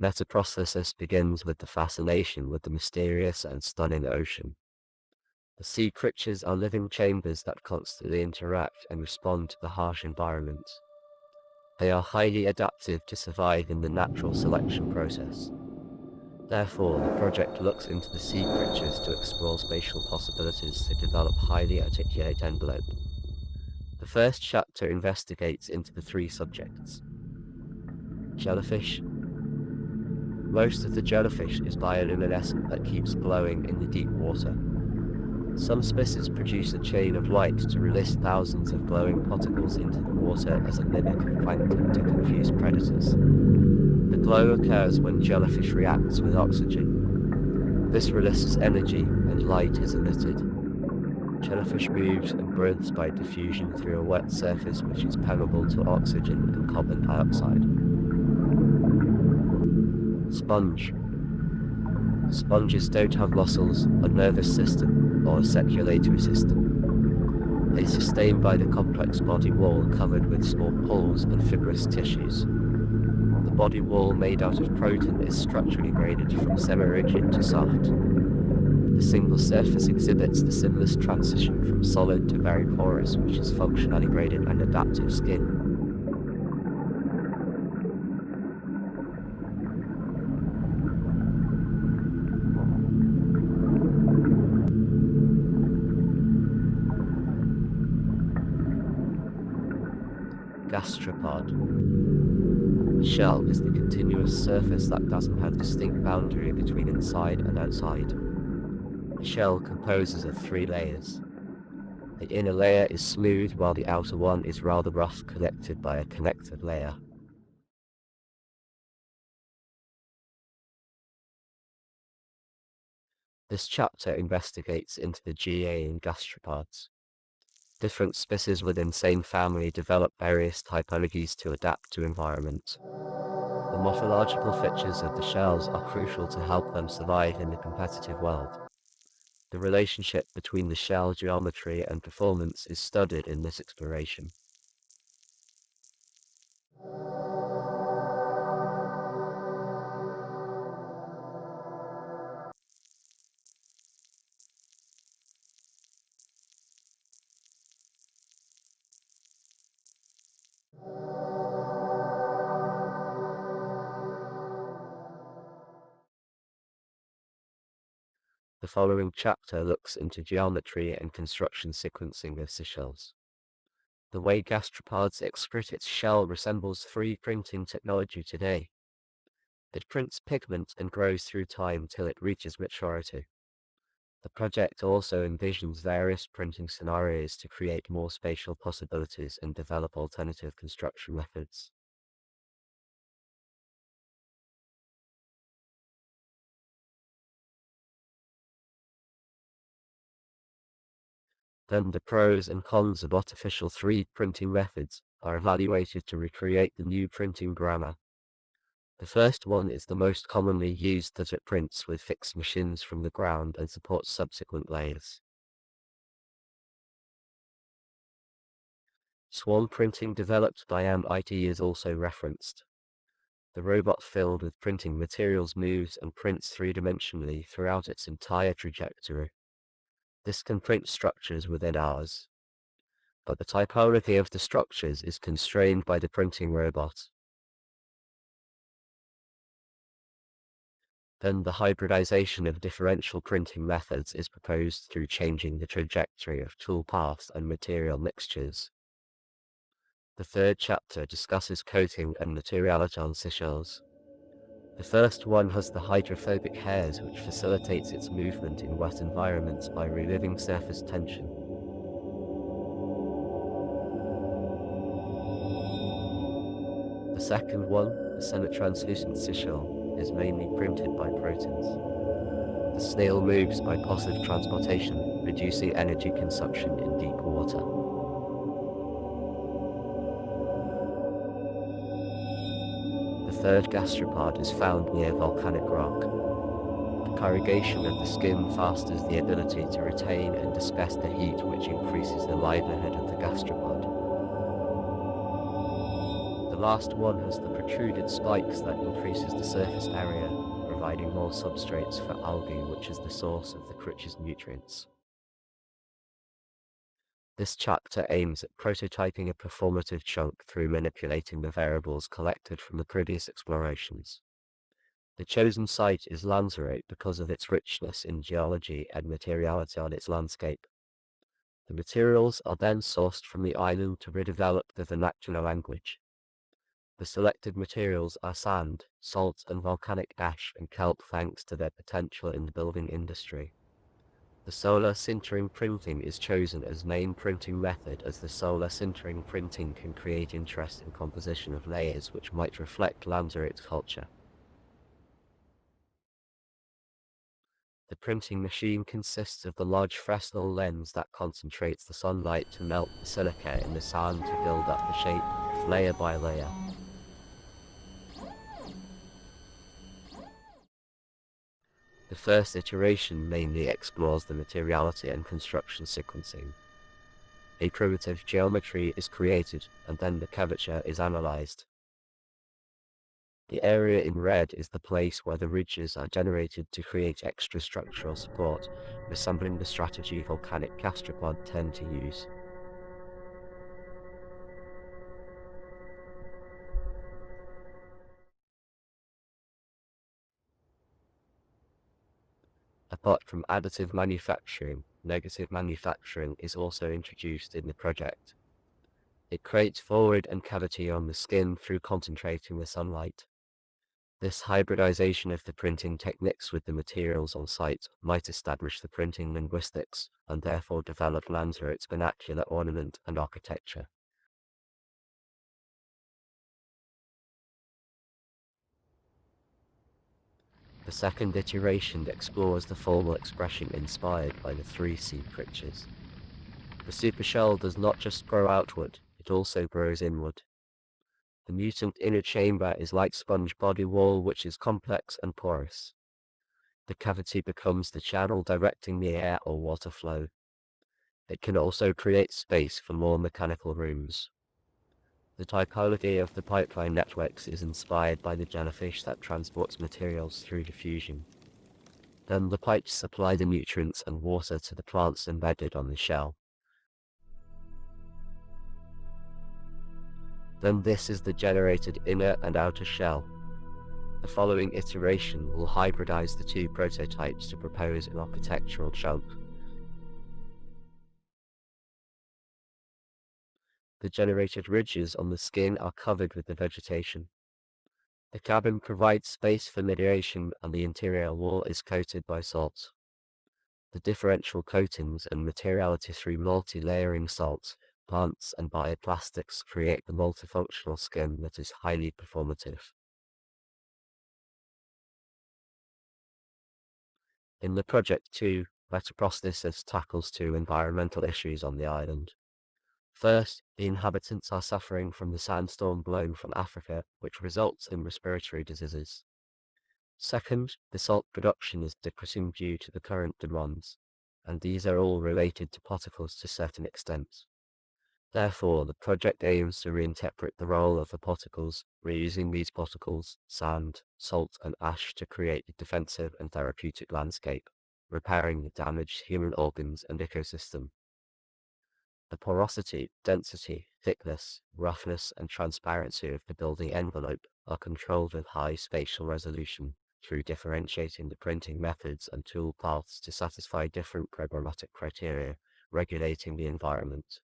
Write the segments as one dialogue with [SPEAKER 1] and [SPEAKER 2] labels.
[SPEAKER 1] Meta-prosthesis begins with the fascination with the mysterious and stunning ocean. The sea creatures are living chambers that constantly interact and respond to the harsh environment. They are highly adaptive to survive in the natural selection process. Therefore, the project looks into the sea creatures to explore spatial possibilities to develop highly articulate envelope. The first chapter investigates into the three subjects. Jellyfish. Most of the jellyfish is bioluminescent that keeps glowing in the deep water. Some species produce a chain of light to release thousands of glowing particles into the water as a mimic of plankton to confuse predators. The glow occurs when jellyfish reacts with oxygen. This releases energy and light is emitted. Jellyfish moves and breathes by diffusion through a wet surface which is permeable to oxygen and carbon dioxide. Sponge. Sponges don't have muscles, a nervous system, or a circulatory system. They are sustained by the complex body wall covered with small pores and fibrous tissues. The body wall made out of protein is structurally graded from semi-rigid to soft. The single surface exhibits the seamless transition from solid to very porous, which is functionally graded and adaptive skin. Gastropod. The shell is the continuous surface that doesn't have distinct boundary between inside and outside. The shell composes of 3 layers. The inner layer is smooth while the outer one is rather rough, connected by a connective layer. This chapter investigates into the GA in gastropods. Different species within same family develop various typologies to adapt to environment. The morphological features of the shells are crucial to help them survive in the competitive world. The relationship between the shell geometry and performance is studied in this exploration. The following chapter looks into geometry and construction sequencing of seashells. The way gastropods excrete its shell resembles 3D printing technology today. It prints pigment and grows through time till it reaches maturity. The project also envisions various printing scenarios to create more spatial possibilities and develop alternative construction methods. Then the pros and cons of artificial 3D printing methods are evaluated to recreate the new printing grammar. The first one is the most commonly used, that it prints with fixed machines from the ground and supports subsequent layers. Swarm printing developed by MIT is also referenced. The robot filled with printing materials moves and prints 3-dimensionally throughout its entire trajectory. This can print structures within hours. But the typology of the structures is constrained by the printing robot. Then the hybridization of differential printing methods is proposed through changing the trajectory of tool paths and material mixtures. The third chapter discusses coating and materiality on seashells. The first one has the hydrophobic hairs, which facilitates its movement in wet environments by relieving surface tension. The second one, the semi-translucent seashell, is mainly printed by proteins. The snail moves by passive transportation, reducing energy consumption in deep water. The third gastropod is found near volcanic rock. The corrugation of the skin fosters the ability to retain and disperse the heat, which increases the livelihood of the gastropod. The last one has the protruded spikes that increases the surface area, providing more substrates for algae, which is the source of the creature's nutrients. This chapter aims at prototyping a performative chunk through manipulating the variables collected from the previous explorations. The chosen site is Lanzarote because of its richness in geology and materiality on its landscape. The materials are then sourced from the island to redevelop the vernacular language. The selected materials are sand, salt and volcanic ash and kelp, thanks to their potential in the building industry. The solar sintering printing is chosen as main printing method, as the solar sintering printing can create interest in composition of layers which might reflect Lanzarote's culture. The printing machine consists of the large Fresnel lens that concentrates the sunlight to melt the silica in the sand to build up the shape, layer by layer. The first iteration mainly explores the materiality and construction sequencing. A primitive geometry is created, and then the curvature is analyzed. The area in red is the place where the ridges are generated to create extra structural support, resembling the strategy volcanic gastropods tend to use. Apart from additive manufacturing, negative manufacturing is also introduced in the project. It creates void and cavity on the skin through concentrating the sunlight. This hybridization of the printing techniques with the materials on site might establish the printing linguistics, and therefore develop Lanzarote's vernacular ornament and architecture. The second iteration explores the formal expression inspired by the three sea creatures. The supershell does not just grow outward, it also grows inward. The mutant inner chamber is like sponge body wall, which is complex and porous. The cavity becomes the channel directing the air or water flow. It can also create space for more mechanical rooms. The typology of the pipeline networks is inspired by the jellyfish that transports materials through diffusion. Then the pipes supply the nutrients and water to the plants embedded on the shell. Then this is the generated inner and outer shell. The following iteration will hybridize the two prototypes to propose an architectural chunk. The generated ridges on the skin are covered with the vegetation. The cabin provides space for mediation, and the interior wall is coated by salt. The differential coatings and materiality through multi-layering salts, plants and bioplastics create the multifunctional skin that is highly performative. In the project 2, Meta-prosthesis tackles two environmental issues on the island. First, the inhabitants are suffering from the sandstorm blown from Africa, which results in respiratory diseases. Second, the salt production is decreasing due to the current demands, and these are all related to particles to a certain extent. Therefore, the project aims to reinterpret the role of the particles, reusing these particles, sand, salt, and ash to create a defensive and therapeutic landscape, repairing the damaged human organs and ecosystem. The porosity, density, thickness, roughness, and transparency of the building envelope are controlled with high spatial resolution through differentiating the printing methods and tool paths to satisfy different programmatic criteria, regulating the environment.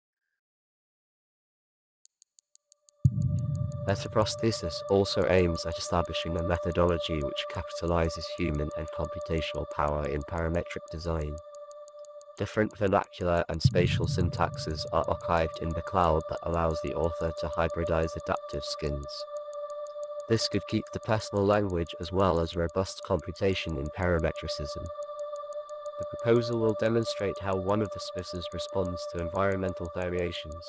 [SPEAKER 1] Meta-prosthesis also aims at establishing a methodology which capitalizes human and computational power in parametric design. Different vernacular and spatial syntaxes are archived in the cloud that allows the author to hybridize adaptive skins. This could keep the personal language as well as robust computation in parametricism. The proposal will demonstrate how one of the species responds to environmental variations.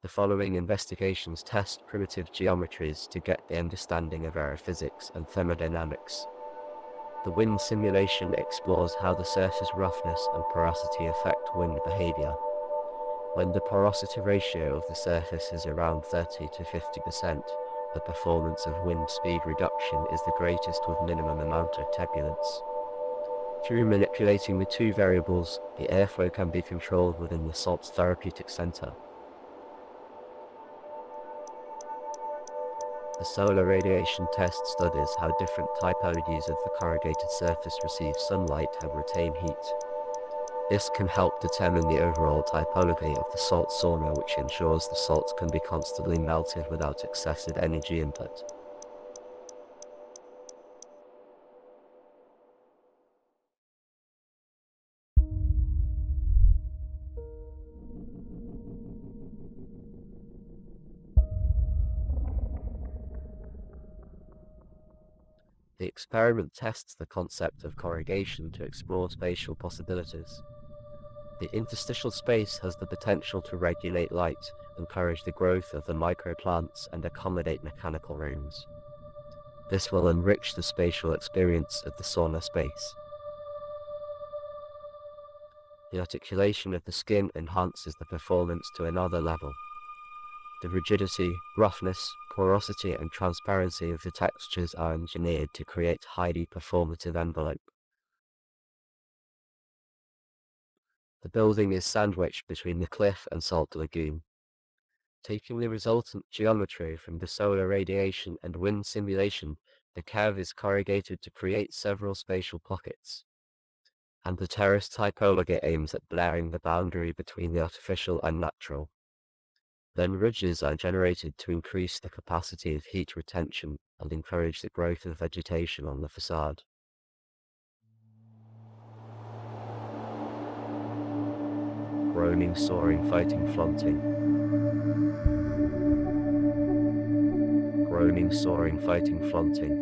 [SPEAKER 1] The following investigations test primitive geometries to get the understanding of aerophysics and thermodynamics. The wind simulation explores how the surface roughness and porosity affect wind behavior. When the porosity ratio of the surface is around 30 to 50%, the performance of wind speed reduction is the greatest with minimum amount of turbulence. Through manipulating the two variables, the airflow can be controlled within the salt's therapeutic center. The solar radiation test studies how different typologies of the corrugated surface receive sunlight and retain heat. This can help determine the overall typology of the salt sauna, which ensures the salts can be constantly melted without excessive energy input. The experiment tests the concept of corrugation to explore spatial possibilities. The interstitial space has the potential to regulate light, encourage the growth of the microplants, and accommodate mechanical rooms. This will enrich the spatial experience of the sauna space. The articulation of the skin enhances the performance to another level. The rigidity, roughness, porosity, and transparency of the textures are engineered to create highly performative envelope. The building is sandwiched between the cliff and salt lagoon. Taking the resultant geometry from the solar radiation and wind simulation, the cave is corrugated to create several spatial pockets. And the terrace typology aims at blurring the boundary between the artificial and natural. Then ridges are generated to increase the capacity of heat retention and encourage the growth of vegetation on the facade. Groaning, soaring, fighting, flaunting. Groaning, soaring, fighting, flaunting.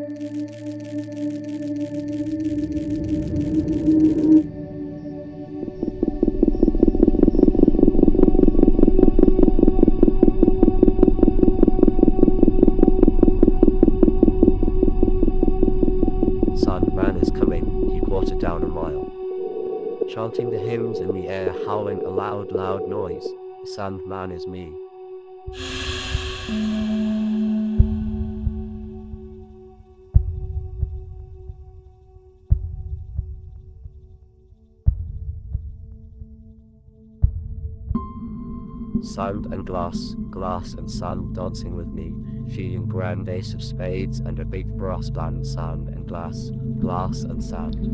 [SPEAKER 1] Sandman is coming, he quartered down a mile. Chanting the hymns in the air, howling a loud, loud noise. The Sandman is me. Sand and glass, glass and sand dancing with me, feeling grand ace of spades and a big brass band. Sand and glass, glass and sand.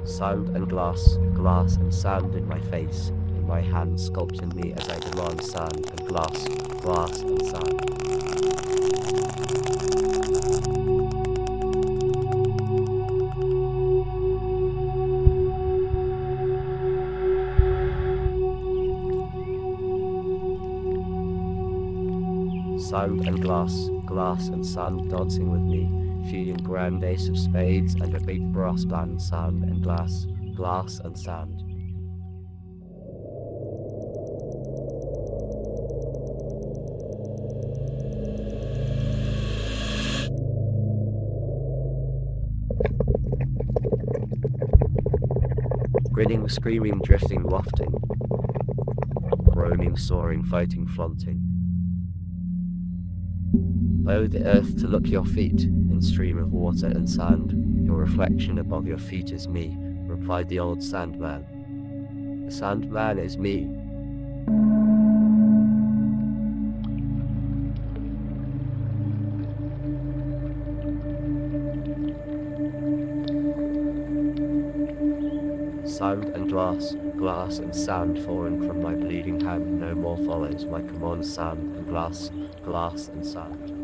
[SPEAKER 1] Sand and glass, glass and sand in my face, in my hands sculpting me as I demand sand and glass, glass and sand. Sand and glass, glass and sand dancing with me, feeling grand ace of spades and a big brass band. Sand and glass, glass and sand. Grinning, screaming, drifting, wafting. Groaning, soaring, fighting, flaunting. Below the earth to look your feet, in stream of water and sand. Your reflection above your feet is me, replied the old Sandman. The Sandman is me. Sand and glass, glass and sand falling from my bleeding hand, no more follows my command. Sand and glass, glass and sand.